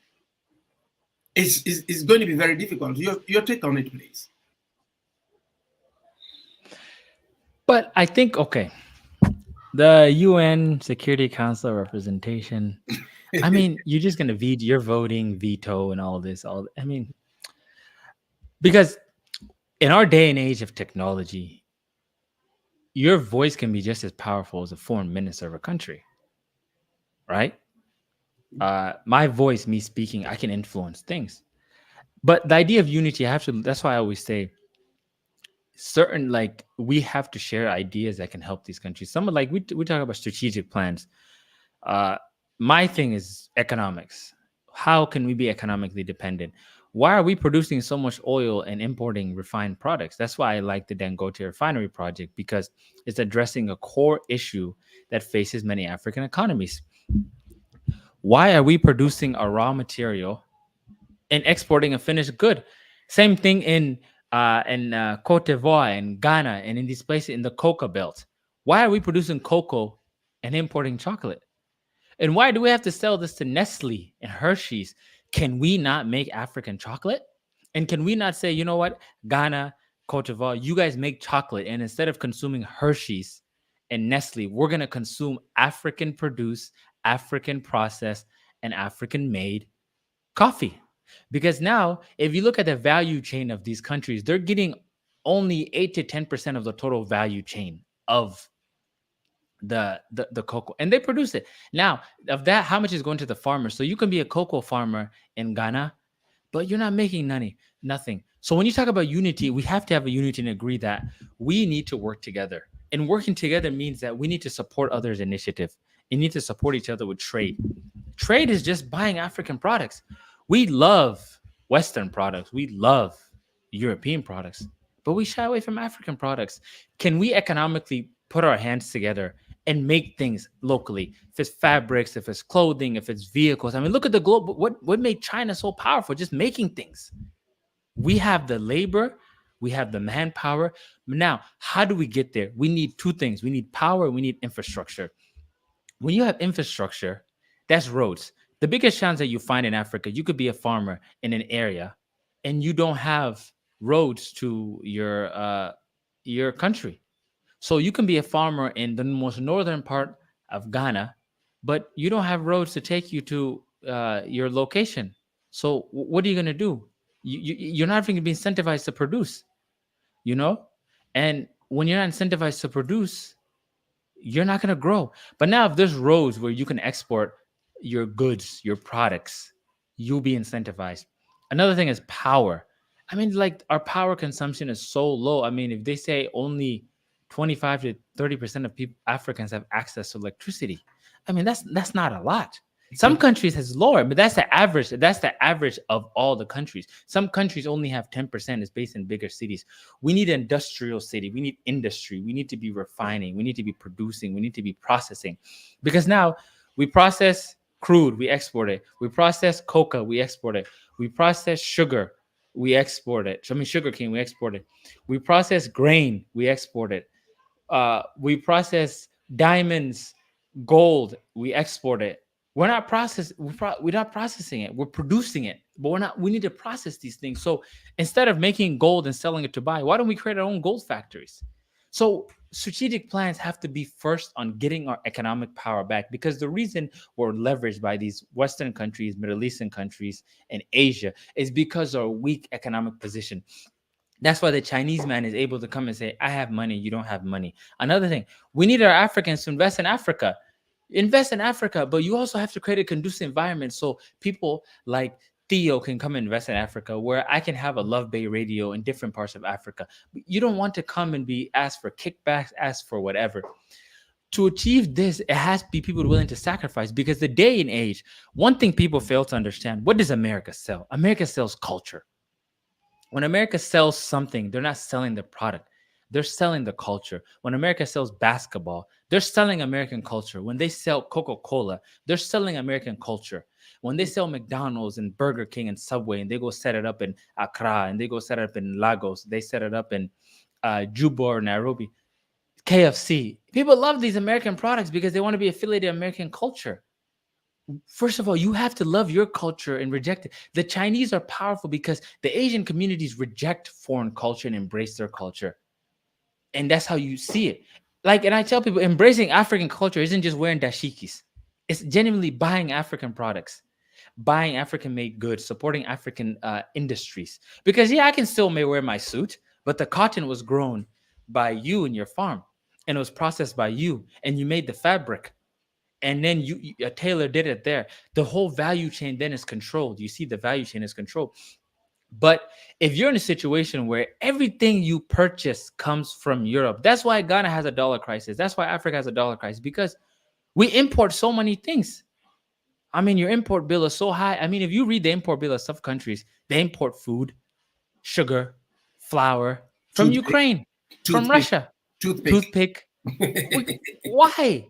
it's going to be very difficult. Your take on it, please. But I think, okay, the UN Security Council representation, I mean, you're just going to veto, you're voting veto and all this. Because in our day and age of technology, your voice can be just as powerful as a foreign minister of a country, right? My voice, me speaking, I can influence things. But the idea of unity, that's why I always say, we have to share ideas that can help these countries. Some we talk about strategic plans. My thing is economics. How can we be economically dependent? Why are we producing so much oil and importing refined products? That's why I like the Dangote refinery project, because it's addressing a core issue that faces many African economies. Why are we producing a raw material and exporting a finished good? Same thing in Cote d'Ivoire and Ghana and in these places in the cocoa belt. Why are we producing cocoa and importing chocolate? And why do we have to sell this to Nestle and Hershey's? Can we not make African chocolate? And can we not say, you know what, Ghana, Cote d'Ivoire, you guys make chocolate, and instead of consuming Hershey's and Nestle, we're going to consume African produced, African processed, an African made coffee. Because now, if you look at the value chain of these countries, they're getting only 8 to 10% of the total value chain of the cocoa, and they produce it. Now, of that, how much is going to the farmer? So you can be a cocoa farmer in Ghana, but you're not making nothing. So when you talk about unity, we have to have a unity and agree that we need to work together. And working together means that we need to support others' initiative. We need to support each other with trade. Trade is just buying African products. We love Western products. We love European products, but we shy away from African products. Can we economically put our hands together and make things locally? If it's fabrics, if it's clothing, if it's vehicles. I mean, look at the globe. What made China so powerful? Just making things. We have the labor, we have the manpower. Now, how do we get there? We need two things. We need power, we need infrastructure. When you have infrastructure, that's roads. The biggest challenge that you find in Africa, you could be a farmer in an area and you don't have roads to your country. So you can be a farmer in the most northern part of Ghana, but you don't have roads to take you to your location. So what are you going to do? You're not even going to be incentivized to produce, you know? And when you're not incentivized to produce, you're not going to grow. But now, if there's roads where you can export your goods, your products, you'll be incentivized. Another thing is power. I mean, like our power consumption is so low. I mean, if they say only 25 to 30% of people Africans have access to electricity, I mean that's not a lot. Some countries has lower, but that's the average. That's the average of all the countries. Some countries only have 10% is based in bigger cities. We need an industrial city. We need industry. We need to be refining. We need to be producing. We need to be processing. Because now we process crude, we export it. We process coca, we export it. We process sugar, we export it. I mean, sugar cane, we export it. We process grain, we export it. We process diamonds, gold, we export it. We're not processing it. We're producing it, but we need to process these things. So instead of making gold and selling it to buy, why don't we create our own gold factories? So strategic plans have to be first on getting our economic power back, because the reason we're leveraged by these Western countries, Middle Eastern countries, and Asia is because of our weak economic position. That's why the Chinese man is able to come and say, I have money, you don't have money. Another thing, we need our Africans to invest in Africa. Invest in Africa, but you also have to create a conducive environment so people like Theo can come and invest in Africa, where I can have a Love Bay radio in different parts of Africa. You don't want to come and be asked for kickbacks, asked for whatever. To achieve this, it has to be people willing to sacrifice, because the day and age, one thing people fail to understand, what does America sell? America sells culture. When America sells something, they're not selling the product. They're selling the culture. When America sells basketball, they're selling American culture. When they sell Coca-Cola, they're selling American culture. When they sell McDonald's and Burger King and Subway, and they go set it up in Accra, and they go set it up in Lagos, they set it up in Juba or Nairobi, KFC. People love these American products because they want to be affiliated with American culture. First of all, you have to love your culture and reject it. The Chinese are powerful because the Asian communities reject foreign culture and embrace their culture. And that's how you see it. Like, and I tell people, embracing African culture isn't just wearing dashikis. It's genuinely buying African products, buying African-made goods, supporting African industries. Because yeah, I can still may wear my suit, but the cotton was grown by you and your farm, and it was processed by you, and you made the fabric, and then a tailor did it there. The whole value chain then is controlled. You see, the value chain is controlled. But if you're in a situation where everything you purchase comes from Europe, that's why Ghana has a dollar crisis. That's why Africa has a dollar crisis, because we import so many things. I mean, your import bill is so high. I mean, if you read the import bill of some countries, they import food, sugar, flour from Toothpick, Ukraine, from toothpick, Russia, toothpick. Why?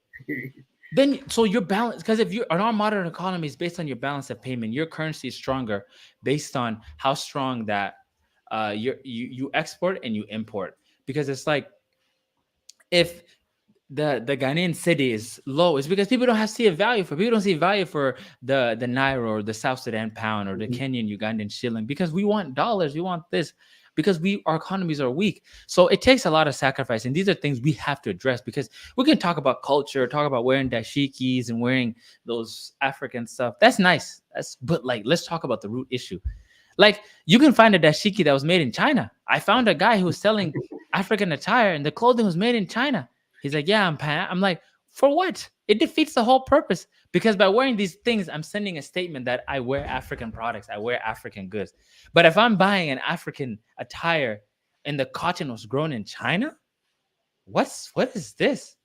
Then, so your balance, because if you're our modern economy is based on your balance of payment, your currency is stronger based on how strong that you export and you import. Because it's like, if the Ghanaian city is low, it's because people don't have see a value for. People don't see value for the naira or the South Sudan pound or the Kenyan Ugandan shilling, because we want dollars, we want this. because our economies are weak. So it takes a lot of sacrifice, and these are things we have to address, because we can talk about culture, talk about wearing dashikis and wearing those African stuff. That's nice. But like, let's talk about the root issue. Like, you can find a dashiki that was made in China. I found a guy who was selling African attire, and the clothing was made in China. He's like, yeah, I'm like, for what? It defeats the whole purpose, because by wearing these things, I'm sending a statement that I wear African products, I wear African goods. But if I'm buying an African attire and the cotton was grown in China, what is this?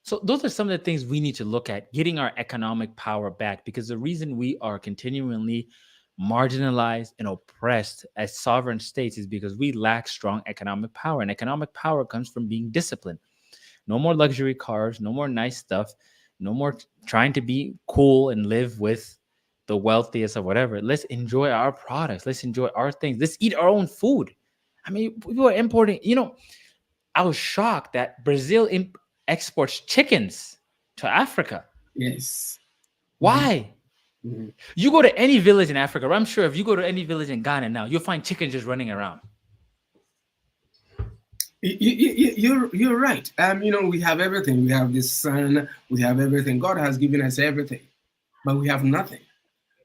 So those are some of the things we need to look at, getting our economic power back, because the reason we are continually marginalized and oppressed as sovereign states is because we lack strong economic power. And economic power comes from being disciplined. No more luxury cars, no more nice stuff, no more trying to be cool and live with the wealthiest or whatever. Let's enjoy our products. Let's enjoy our things. Let's eat our own food. I mean, people are importing, I was shocked that Brazil exports chickens to Africa. Yes. Mhm. Why? Mhm. You go to any village in Africa, I'm sure if you go to any village in Ghana now, you'll find chickens just running around. You're right. We have everything. We have the sun. We have everything. God has given us everything, but we have nothing.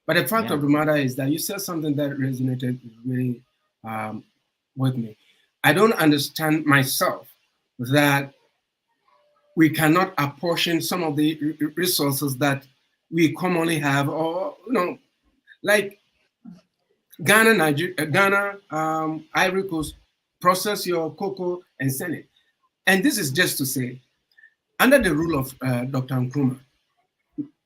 But the fact Yeah. of the matter is that you said something that resonated really um, with me. I don't understand myself that we cannot apportion some of the resources that we commonly have, or like Ghana, Nigeria, Ghana, Ivory Coast, process your cocoa and send it. And this is just to say, under the rule of Dr. Nkrumah,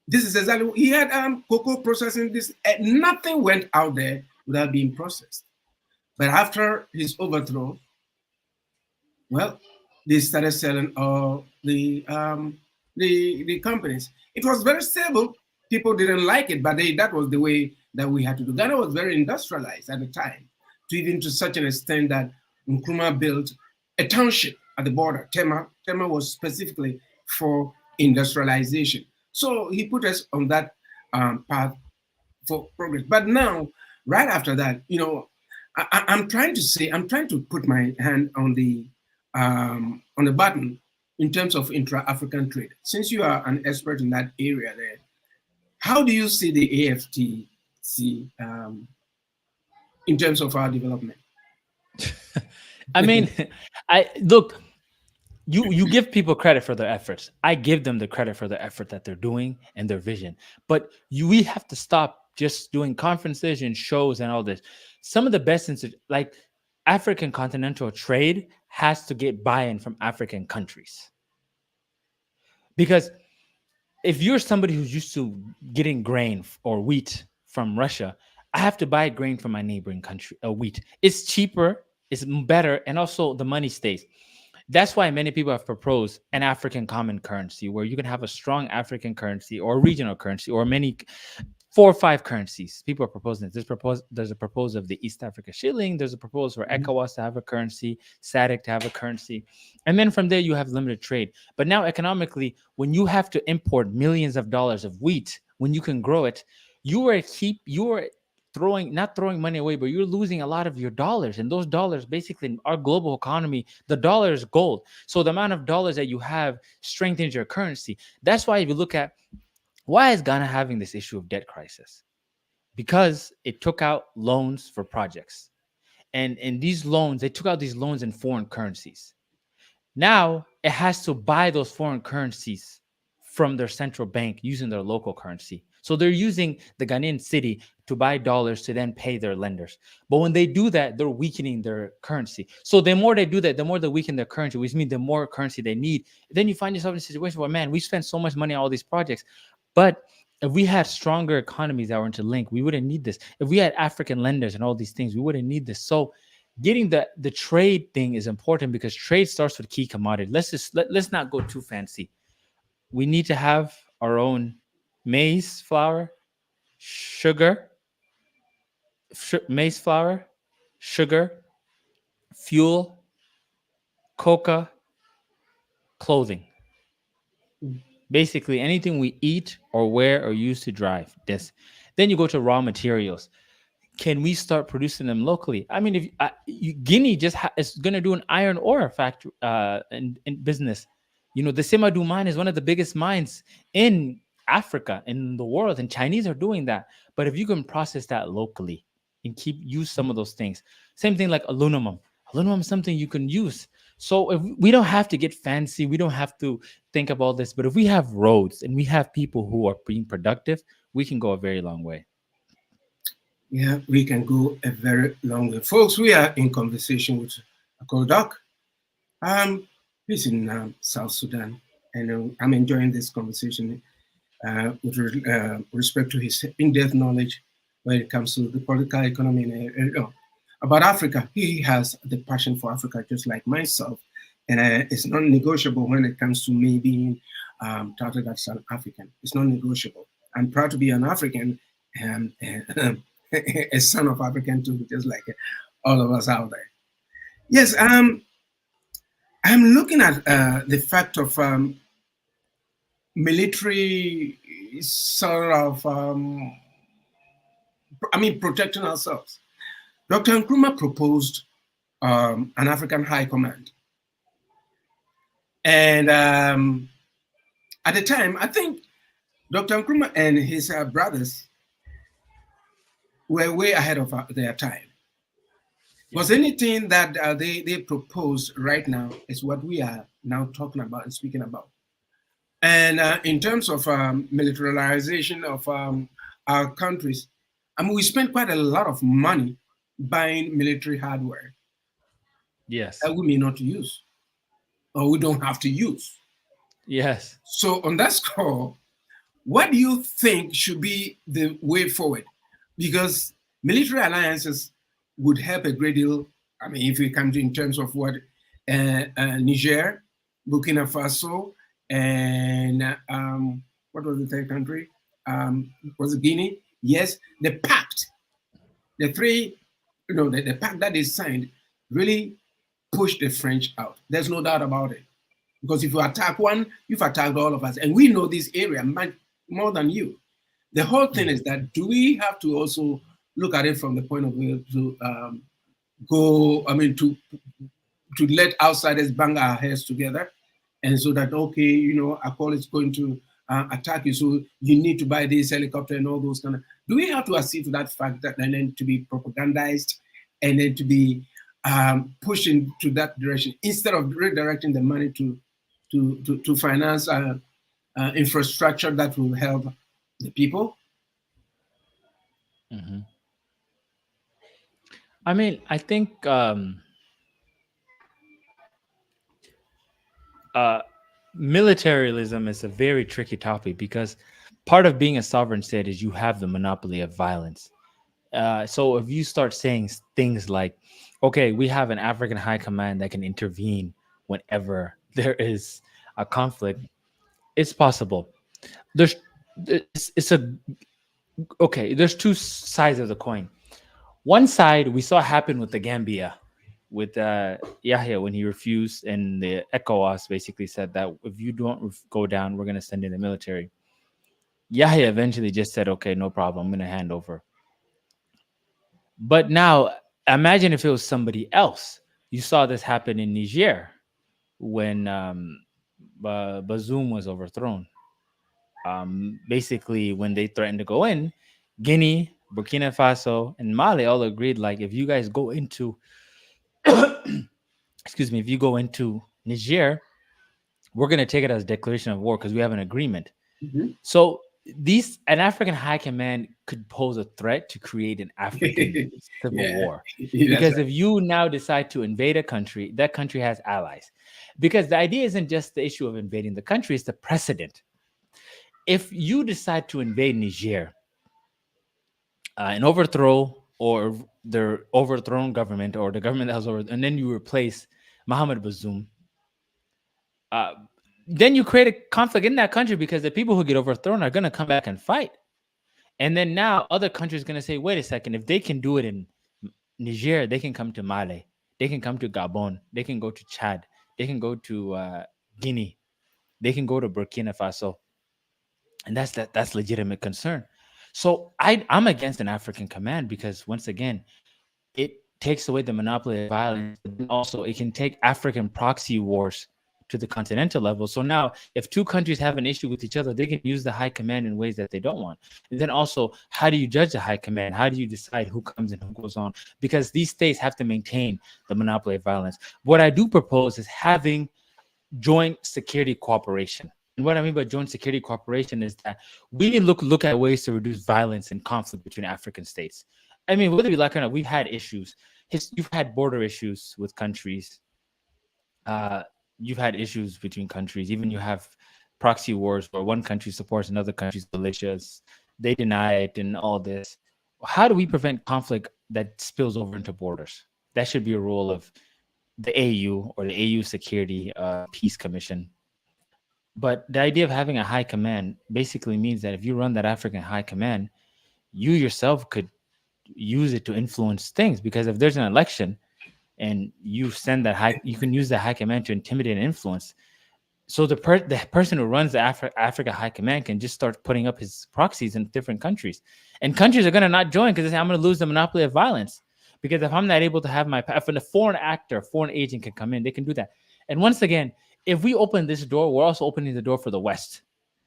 this is exactly what he had cocoa processing. This nothing went out there without being processed. But after his overthrow, well, they started selling all the companies. It was very stable. People didn't like it, but that was the way that we had to do. Ghana was very industrialized at the time, to such an extent that Nkrumah built a township at the border. Tema was specifically for industrialization. So he put us on that path for progress. But now, right after that, I'm trying to say, I'm trying to put my hand on the button in terms of intra-African trade. Since you are an expert in that area, there, how do you see the AFTC in terms of our development? I mean, I look, you give people credit for their efforts. I give them the credit for the effort that they're doing and their vision. But we have to stop just doing conferences and shows and all this. Some of the best like African continental trade has to get buy-in from African countries. Because if you're somebody who's used to getting grain or wheat from Russia, I have to buy grain from my neighboring country, wheat. It's cheaper, it's better, and also the money stays. That's why many people have proposed an African common currency, where you can have a strong African currency or regional currency, or many 4 or 5 currencies. People are proposing this. There's a proposal of the East Africa shilling. There's a proposal for ECOWAS to have a currency, SADC to have a currency. And then from there, you have limited trade. But now economically, when you have to import millions of dollars of wheat, when you can grow it, you are not throwing money away, but you're losing a lot of your dollars. And those dollars, basically in our global economy, the dollar is gold. So the amount of dollars that you have strengthens your currency. That's why if you look at, why is Ghana having this issue of debt crisis? Because it took out loans for projects. And these loans, they took out these loans in foreign currencies. Now it has to buy those foreign currencies from their central bank using their local currency. So they're using the Ghanaian city to buy dollars to then pay their lenders. But when they do that, they're weakening their currency. So the more they do that, the more they weaken their currency, which means the more currency they need. Then you find yourself in a situation where, man, we spend so much money on all these projects. But if we had stronger economies that were interlinked, we wouldn't need this. If we had African lenders and all these things, we wouldn't need this. So getting the trade thing is important, because trade starts with key commodity. Let's not go too fancy. We need to have our own maize flour, sugar, maize flour, sugar, fuel, coca, clothing. Basically anything we eat or wear or use to drive this. Then you go to raw materials. can we start producing them locally? I mean, if Guinea is going to do an iron ore factory in business. The Simandou mine is one of the biggest mines in Africa, in the world, and Chinese are doing that. But if you can process that locally and use some of those things, same thing like aluminum. Aluminum is something you can use. So if we don't have to get fancy, we don't have to think about this. But if we have roads and we have people who are being productive, we can go a very long way. Yeah, we can go a very long way. Folks, we are in conversation with Uncle Doc. He's in South Sudan, and I'm enjoying this conversation with respect to his in-depth knowledge when it comes to the political economy about Africa. He has the passion for Africa, just like myself, and it's non-negotiable when it comes to me being touted as an African. It's non-negotiable. I'm proud to be an African and a son of African too, just like all of us out there. Yes, I'm looking at the fact of military sort of, protecting ourselves. Dr. Nkrumah proposed an African High Command. And at the time, I think Dr. Nkrumah and his brothers were way ahead of their time. Because anything that they propose right now is what we are now talking about and speaking about. And in terms of militarization of our countries, we spend quite a lot of money buying military hardware Yes. that we may not use or we don't have to use. Yes. So on that score, what do you think should be the way forward? Because military alliances would help a great deal. I mean, if we come to in terms of what Niger, Burkina Faso, and what was the third country? Was it Guinea? Yes, the pact, the three, the pact that is signed really pushed the French out. There's no doubt about it. Because if you attack one, you've attacked all of us. And we know this area much more than you. The whole thing is that do we have to also look at it from the point of view to to let outsiders bang our heads together, and so that Akol is going to attack you, so you need to buy this helicopter and all those kind of. Do we have to accede to that fact that and then to be propagandized, and then to be pushed into that direction instead of redirecting the money to finance infrastructure that will help the people? Mm-hmm. I mean, I think militarism is a very tricky topic because part of being a sovereign state is you have the monopoly of violence. So if you start saying things like, okay, we have an African high command that can intervene whenever there is a conflict, it's possible. There's there's two sides of the coin. One side we saw happen with the Gambia, with Yahya when he refused, and the ECOWAS basically said that if you don't go down, we're going to send in the military. Yahya eventually just said, okay, no problem, I'm going to hand over. But now imagine if it was somebody else. You saw this happen in Niger when Bazoum was overthrown. Basically, when they threatened to go in, Guinea, Burkina Faso, and Mali all agreed, like, if you guys go into excuse me, if you go into Niger, we're going to take it as a declaration of war because we have an agreement. Mm-hmm. So an African high command could pose a threat to create an African civil war. Because if you now decide to invade a country, that country has allies. Because the idea isn't just the issue of invading the country, it's the precedent. If you decide to invade Niger, an overthrow or their overthrown government or the government that was over, and then you replace Mohamed Bazoum, then you create a conflict in that country because the people who get overthrown are going to come back and fight. And then now other countries are going to say, wait a second, if they can do it in Niger, they can come to Mali, they can come to Gabon, they can go to Chad, they can go to Guinea, they can go to Burkina Faso. And that's legitimate concern. So I'm against an African command because once again, it takes away the monopoly of violence, but then also it can take African proxy wars to the continental level. So now, if two countries have an issue with each other, they can use the high command in ways that they don't want. And then also, how do you judge the high command? How do you decide who comes and who goes on? Because these states have to maintain the monopoly of violence. What I do propose is having joint security cooperation. And what I mean by joint security cooperation is that we need to look at ways to reduce violence and conflict between African states. I mean, whether we like it or not, we've had issues. You've had border issues with countries. Uh, you've had issues between countries. Even you have proxy wars where one country supports another country's militias. They deny it and all this. How do we prevent conflict that spills over into borders? That should be a role of the AU or the AU Security Peace Commission. But the idea of having a high command basically means that if you run that African high command, you yourself could use it to influence things. Because if there's an election and you send that high, you can use the high command to intimidate and influence. So the person who runs the Africa High Command can just start putting up his proxies in different countries, and countries are going to not join because they say I'm going to lose the monopoly of violence. Because if I'm not able to have if a foreign actor, foreign agent can come in, they can do that. And once again, if we open this door, we're also opening the door for the West.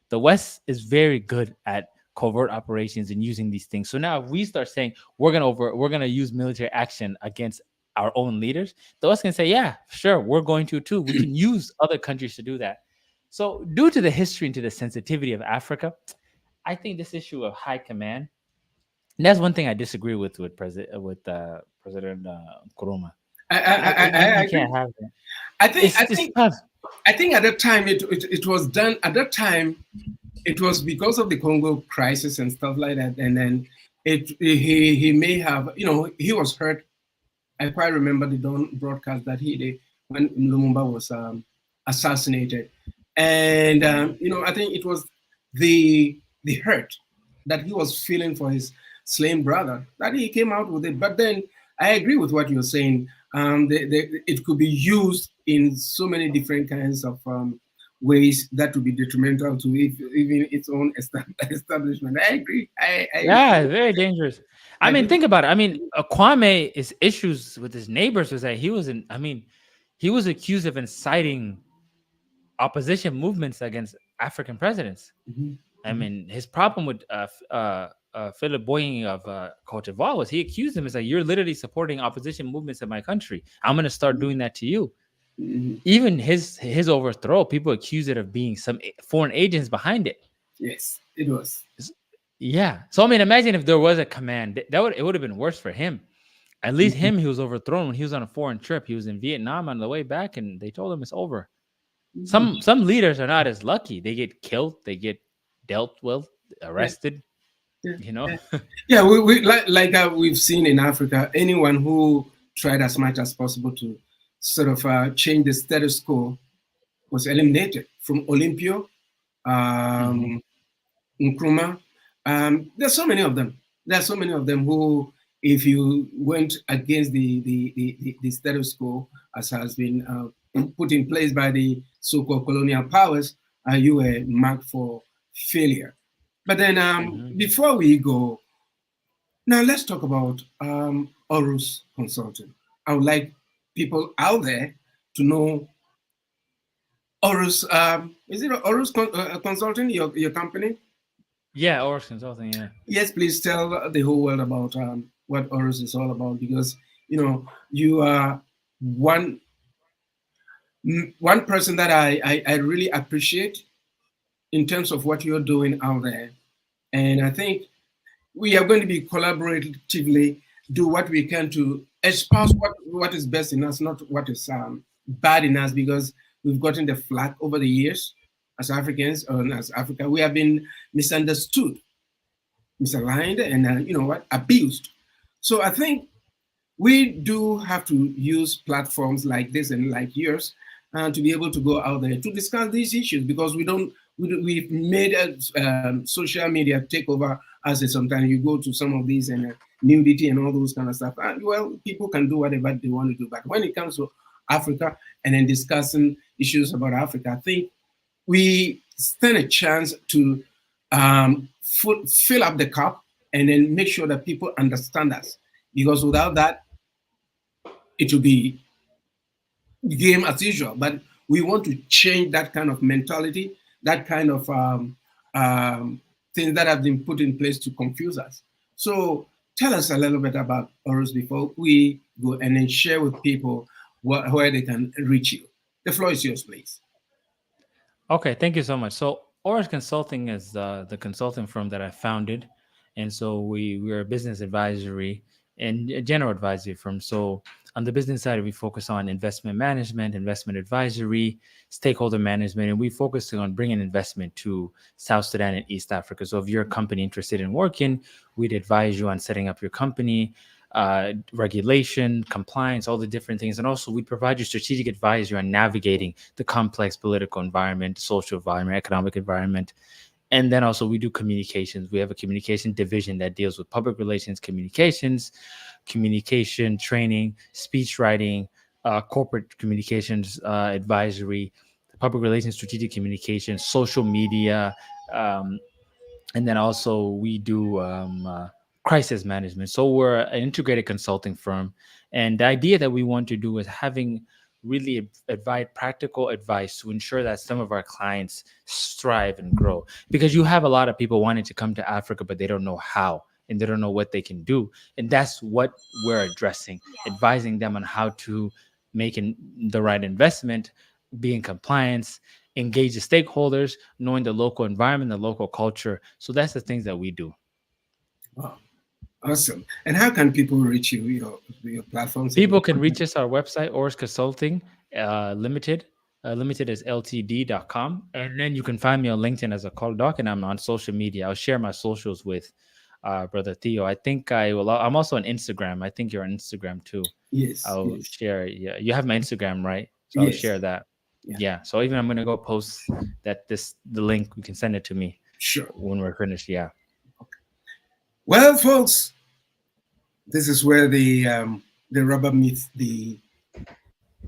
The West is very good at covert operations and using these things. So now if we start saying we're gonna use military action against our own leaders, the West can say, yeah, sure, we're going to too. We can use other countries to do that. So due to the history and to the sensitivity of Africa, I think this issue of high command, and that's one thing I disagree with President Nkrumah. I, I, I, I You agree. can't have that. I think I It's think tough. I think at that time it was done. At that time, it was because of the Congo crisis and stuff like that. And then he may have, he was hurt. I quite remember the Dawn broadcast that he did when Lumumba was assassinated. And I think it was the hurt that he was feeling for his slain brother that he came out with it. But then I agree with what you're saying. It could be used in so many different kinds of ways that would be detrimental to even its own establishment. I agree. Yeah, very dangerous. I I mean, agree. think about it. I mean, Kwame, his issues with his neighbors was that he was in. I mean, he was accused of inciting opposition movements against African presidents. Mhm, I mhm. mean, his problem with Philip Boying of Cote d'Ivoire was he accused him as like, you're literally supporting opposition movements in my country. I'm going to start doing that to you. Mhm. Even his overthrow, people accuse it of being some foreign agents behind it. Yes, it was. Yeah. So I mean, imagine if there was a command it would have been worse for him. At least Mhm, him, he was overthrown when he was on a foreign trip. He was in Vietnam on the way back, and they told him it's over. mhm. Some leaders are not as lucky. They get killed, they get dealt with, Yeah, arrested. yeah, You know. yeah. Yeah, we like we've seen in Africa, anyone who tried as much as possible to sort of change the status quo was eliminated from Olympio, Mhm. um, Nkrumah. There's so many of them. There are so many of them who, if you went against the status quo as has been put in place by the so-called colonial powers, you were marked for failure. But then Mhm. before we go, now let's talk about Horus Consulting. I would like people out there to know Horus. Is it Horus Consulting, your company? Yeah, or consulting. Yeah. Yes, please tell the whole world about what Horus is all about because you are one one person that I really appreciate in terms of what you're doing out there, and I think we are going to be collaboratively do what we can to espouse what is best in us, not what is bad in us, because we've gotten the flack over the years as Africans and as Africa. We have been misunderstood, misaligned, and abused. So I think we do have to use platforms like this and like yours to be able to go out there to discuss these issues because we've made social media take over us. Sometimes you go to some of these and nudity and all those kind of stuff. Well, people can do whatever they want to do, but when it comes to Africa and then discussing issues about Africa, I think we stand a chance to fill up the cup and then make sure that people understand us. Because without that, it will be game as usual. But we want to change that kind of mentality, that kind of um, things that have been put in place to confuse us. So tell us a little bit about Oros before we go, and then share with people where they can reach you. The floor is yours, please. Okay, thank you so much. So, Orange Consulting is the consulting firm that I founded, and so we're a business advisory and a general advisory firm. So, on the business side, we focus on investment management, investment advisory, stakeholder management, and we focus on bringing investment to South Sudan and East Africa. So, if you're a company interested in working, we'd advise you on setting up your company, regulation, compliance, all the different things. And also, we provide you strategic advisory on navigating the complex political environment, social environment, economic environment. And then also, we do communications. We have a communication division that deals with public relations, communications, communication training, speech writing, corporate communications advisory, public relations, strategic communication, social media, um, and then also we do crisis management. So we're an integrated consulting firm, and the idea that we want to do is having really advise practical advice to ensure that some of our clients strive and grow, because you have a lot of people wanting to come to Africa but they don't know how and they don't know what they can do, and that's what we're addressing, advising them on how to make the right investment, be in compliance, engage the stakeholders, knowing the local environment, the local culture. So that's the things that we do. Wow, awesome. And how can people reach you, your platforms and People your can reach content? us our website, Oris Consulting Limited. Limited is ltd.com. And then you can find me on LinkedIn as a call doc, and I'm on social media. I'll share my socials with Brother Theo. I think I will. I'm also on Instagram. I think you're on Instagram too. Yes, I'll yes, share. Yeah, you have my Instagram, right? So I'll yes. share that. Yeah, Yeah. So even I'm gonna go post the link. You can send it to me sure. when we're finished. Yeah. Well, folks, this is where the rubber meets the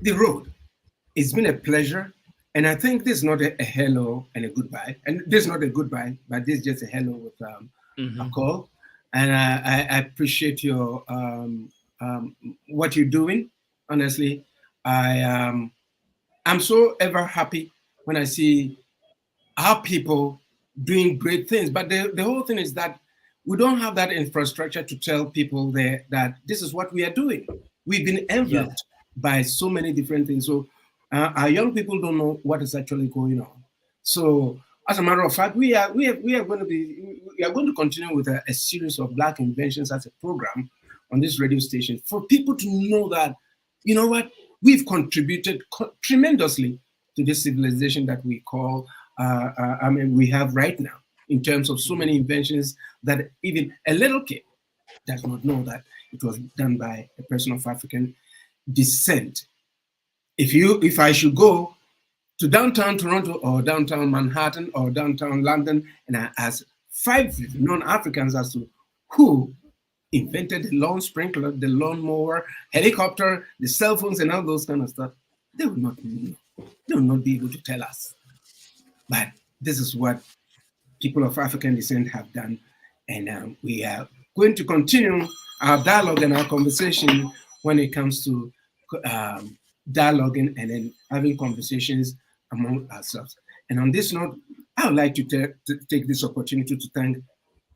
road. It's been a pleasure. And I think this is not a hello and a goodbye. And this is not a goodbye, but this is just a hello with a Hmm. call. And I appreciate your what you're doing. Honestly, I I'm so ever happy when I see our people doing great things. But the whole thing is that we don't have that infrastructure to tell people there that this is what we are doing. We've been Yes. enveloped by so many different things. So our young people don't know what is actually going on. So as a matter of fact, we are going to continue with a series of Black inventions as a program on this radio station for people to know that, you know what, we've contributed tremendously to this civilization that we call I mean, we have right now, in terms of so many inventions that even a little kid does not know that it was done by a person of African descent. If I should go to downtown Toronto or downtown Manhattan or downtown London and I ask five non-Africans as to who invented the lawn sprinkler, the lawnmower, helicopter, the cell phones, and all those kind of stuff, they would not know. They would not be able to tell us. But this is what people of African descent have done. And we are going to continue our dialogue and our conversation when it comes to dialoguing and then having conversations among ourselves. And on this note, I would like to take this opportunity to thank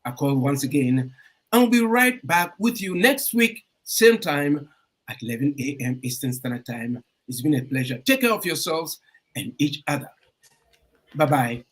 Akol once again. I'll be right back with you next week, same time at 11 a.m. Eastern Standard Time. It's been a pleasure. Take care of yourselves and each other. Bye bye.